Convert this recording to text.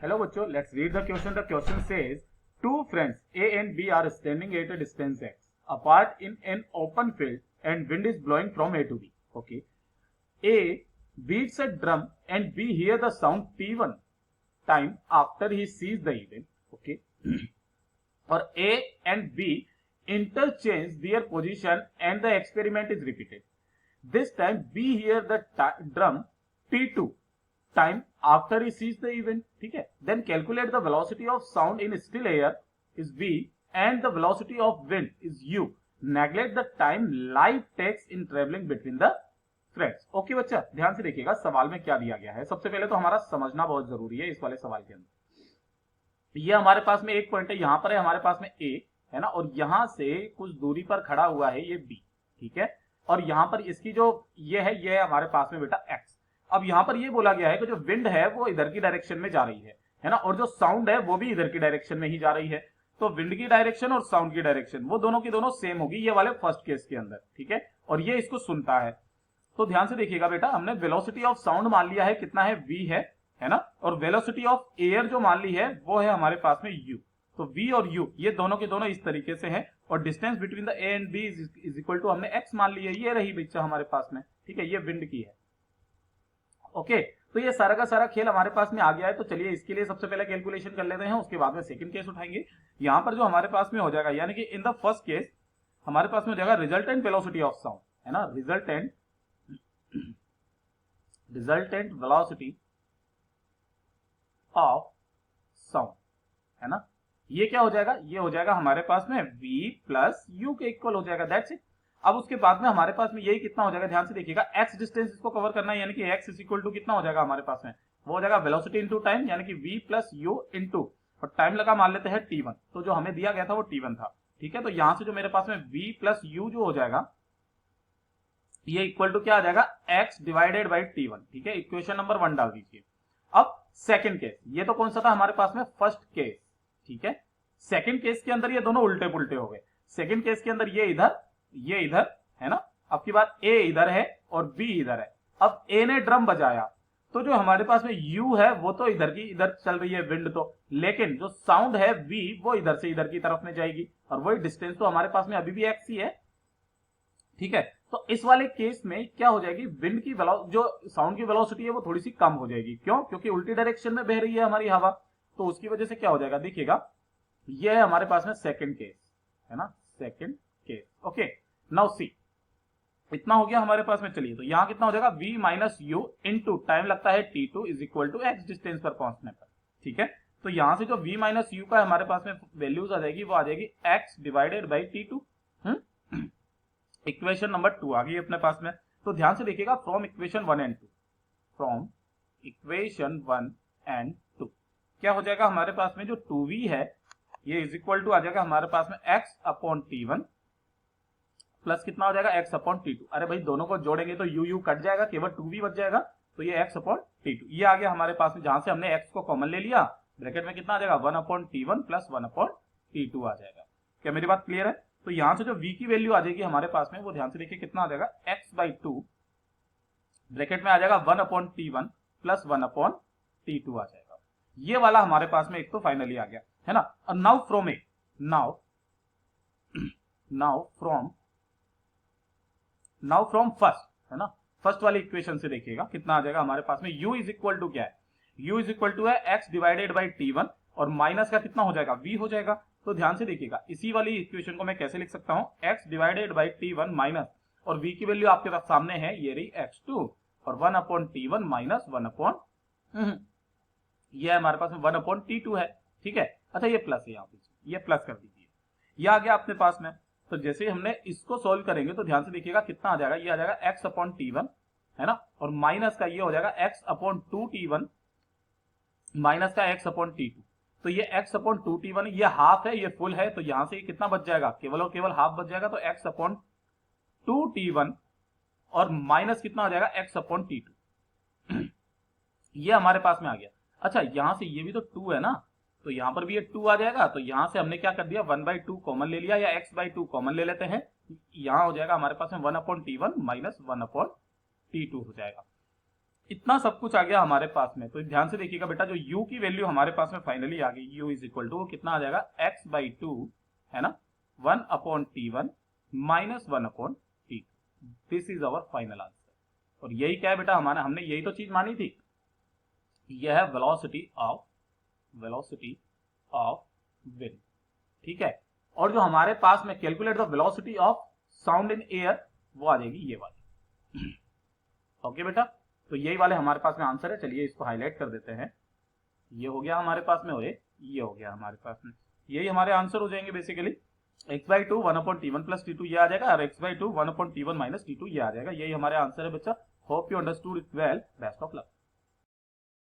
Hello बच्चों, let's read the question. The question says two friends A and B are standing at a distance x apart in an open field and wind is blowing from A to B. Okay. A beats a drum and B hear the sound T1 time after he sees the event. Okay. और A and B interchange their position and the experiment is repeated. This time B hear the drum T2 time after he sees the event. ठीक है. Then calculate the velocity of sound in still air is V and the velocity of wind is U. Neglect the time light takes in traveling between the friends. Okay बच्चा, ध्यान से देखिएगा सवाल में क्या दिया गया है. सबसे पहले तो हमारा समझना बहुत जरूरी है इस वाले सवाल के अंदर. ये हमारे पास में एक पॉइंट है, यहां पर है हमारे पास में A है ना, और यहां से कुछ दूरी पर खड़ा हुआ है ये B. ठीक है. और यहां पर इसकी जो ये है हमारे पास में बेटा X. अब यहां पर ये बोला गया है कि जो विंड है वो इधर की डायरेक्शन में जा रही है ना, और जो साउंड है वो भी इधर की डायरेक्शन में ही जा रही है. तो विंड की डायरेक्शन और साउंड की डायरेक्शन वो दोनों की दोनों सेम होगी ये वाले फर्स्ट केस के अंदर. ठीक है. और ये इसको सुनता है. तो ध्यान से देखिएगा बेटा, हमने वेलोसिटी ऑफ साउंड मान लिया है कितना है V है ना, और वेलोसिटी ऑफ एयर जो मान ली है वो है हमारे पास में U. तो V और U ये दोनों के दोनों इस तरीके से हैं, और distance between the A and B is equal to हमने X मान ली है. ये रही बच्चा हमारे पास में. ठीक है. ये विंड की है. ओके. तो ये सारा का सारा खेल हमारे पास में आ गया है. तो चलिए इसके लिए सबसे पहले कैलकुलेशन कर लेते हैं, उसके बाद में सेकंड केस उठाएंगे. यहां पर जो हमारे पास में हो जाएगा, यानी कि इन द फर्स्ट केस हमारे पास में हो जाएगा रिजल्टेंट वेलोसिटी ऑफ साउंड है ना, रिजल्टेंट वेलोसिटी ऑफ साउंड है ना. ये क्या हो जाएगा, ये हो जाएगा हमारे पास में V प्लस U के इक्वल हो जाएगा. That's it. अब उसके बाद में हमारे पास में यही कितना हो जाएगा, ध्यान से देखिएगा, x डिस्टेंस इसको कवर करना है, यानी कि x इज इक्वल टू कितना हो जाएगा हमारे पास में, वो हो जाएगा वेलोसिटी इनटू टाइम, यानी कि v प्लस u इनटू, और टाइम लगा मान लेते हैं t1. तो जो हमें दिया गया था वो t1 था. ठीक है. तो यहां से जो मेरे पास में v प्लस u जो हो जाएगा ये इक्वल टू क्या आ जाएगा, x डिवाइडेड बाई t1. ठीक है. इक्वेशन नंबर 1 डाल दीजिए. अब सेकंड केस, ये तो कौन सा था हमारे पास में, फर्स्ट केस. ठीक है. सेकंड केस के अंदर ये दोनों उल्टे पुल्टे हो गए. सेकंड केस के अंदर ये इधर है ना. अब की बात A इधर है और B इधर है. अब A ने ड्रम बजाया तो जो हमारे पास में U है वो तो इधर की इधर चल रही है विंड, तो लेकिन जो साउंड है V वो इधर से इधर की तरफ में जाएगी, और वही डिस्टेंस तो हमारे पास में अभी भी x ही है. ठीक है. तो इस वाले केस में क्या हो जाएगी, विंड की जो साउंड की वेलोसिटी है वो थोड़ी सी कम हो जाएगी. क्यों? क्योंकि उल्टी डायरेक्शन में बह रही है हमारी हवा. तो उसकी वजह से क्या हो जाएगा, देखिएगा ये है हमारे पास में सेकंड केस है ना, second case. Okay. Now see, इतना हो गया हमारे पास में. चलिए तो यहां कितना हो जाएगा, v minus u into time लगता है t2 is equal to x distance पर पहुंचने पर. ठीक है. तो यहां से जो v माइनस u का हमारे पास में वैल्यूज आ जाएगी वो आ जाएगी x divided by t2. Equation number 2 आ गई अपने पास में. तो ध्यान से देखिएगा, from equation 1 and 2, from equation 1 and 2 क्या हो जाएगा हमारे पास में, जो 2v है ये इज इक्वल टू आ जाएगा हमारे पास में x अपॉन t1 प्लस कितना हो जाएगा, x अपॉन t2. अरे भाई दोनों को जोड़ेंगे तो u कट जाएगा, केवल 2v बच जाएगा. तो ये x अपॉन t2 ये आ गया हमारे पास में, जहां से हमने x को कॉमन ले लिया, ब्रैकेट में कितना आ जाएगा, 1 upon t1 plus 1 upon t2 आ जाएगा. क्या मेरी बात क्लियर है? तो यहां से जो v की वैल्यू आ जाएगी हमारे पास में, वो ध्यान से देखिए कितना आ जाएगा, x बाई 2 ब्रैकेट में आ जाएगा 1 upon t1 plus 1 upon t2 आ जाएगा. ये वाला हमारे पास में एक तो फाइनली आ गया है ना. और now from A now from first है ना, फर्स्ट वाली इक्वेशन से देखिएगा कितना आ जाएगा हमारे पास में, u इज इक्वल टू क्या है, u इज इक्वल टू है x डिवाइडेड बाई t1, और माइनस का कितना हो जाएगा, v हो जाएगा. तो ध्यान से देखिएगा, इसी वाली इक्वेशन को मैं कैसे लिख सकता हूं, x divided by t1 minus, और v की वैल्यू आपके पास सामने है, ये रही x2, और 1 अपॉन t1 माइनस 1 अपॉन ये हमारे पास में 1 अपॉन t2 है. ठीक है. अच्छा ये प्लस है, यहाँ पे ये प्लस कर दीजिए, ये आ गया अपने पास में. तो जैसे हमने इसको सॉल्व करेंगे तो ध्यान से देखिएगा कितना आ जाएगा, ये आ जाएगा x अपॉन t1 है ना, और माइनस का ये हो जाएगा x अपॉन 2t1 माइनस का x अपॉन t2. तो ये x अपॉन 2t1 ये हाफ है, ये फुल है, तो यहां से ये कितना बच जाएगा, केवल और केवल हाफ बच जाएगा. तो x अपॉन 2t1 और माइनस कितना हो जाएगा, x अपॉन t2. ये हमारे पास में आ गया. अच्छा यहां से ये भी तो 2 है ना, तो यहां पर भी ये 2 आ जाएगा. तो यहां से हमने क्या कर दिया, 1/2 कॉमन ले लिया, या x/2 कॉमन ले लेते हैं. यहां हो जाएगा हमारे पास में 1 upon t1 minus 1 upon t2 हो जाएगा. इतना सब कुछ आ गया हमारे पास में। तो ध्यान से देखिएगा बेटा, जो u की वैल्यू हमारे पास में फाइनली आ गई, u इज इक्वल टू वो कितना आ जाएगा x/2 है ना, 1/t1 minus 1/t2। This is our final answer. और यही क्या है बेटा, हमारा हमने यही तो चीज मानी थी। यह है वेलोसिटी ऑफ विंड, ठीक है। और जो हमारे पास में calculate the velocity of sound in air, वो आ जाएगी ये वाली। ओके बेटा, तो यही वाले हमारे पास में आंसर है। चलिए इसको हाईलाइट कर देते हैं। ये हो गया हमारे पास में, और ये हो गया हमारे पास में। यही हमारे आंसर हो जाएंगे basically. x/2 1/t1 plus t2 ये आ जाएगा, और x/2 1/t1 माइनस t2 ये आ जाएगा। यही हमारे आंसर है बच्चा। Hope you understood it well. Best of luck.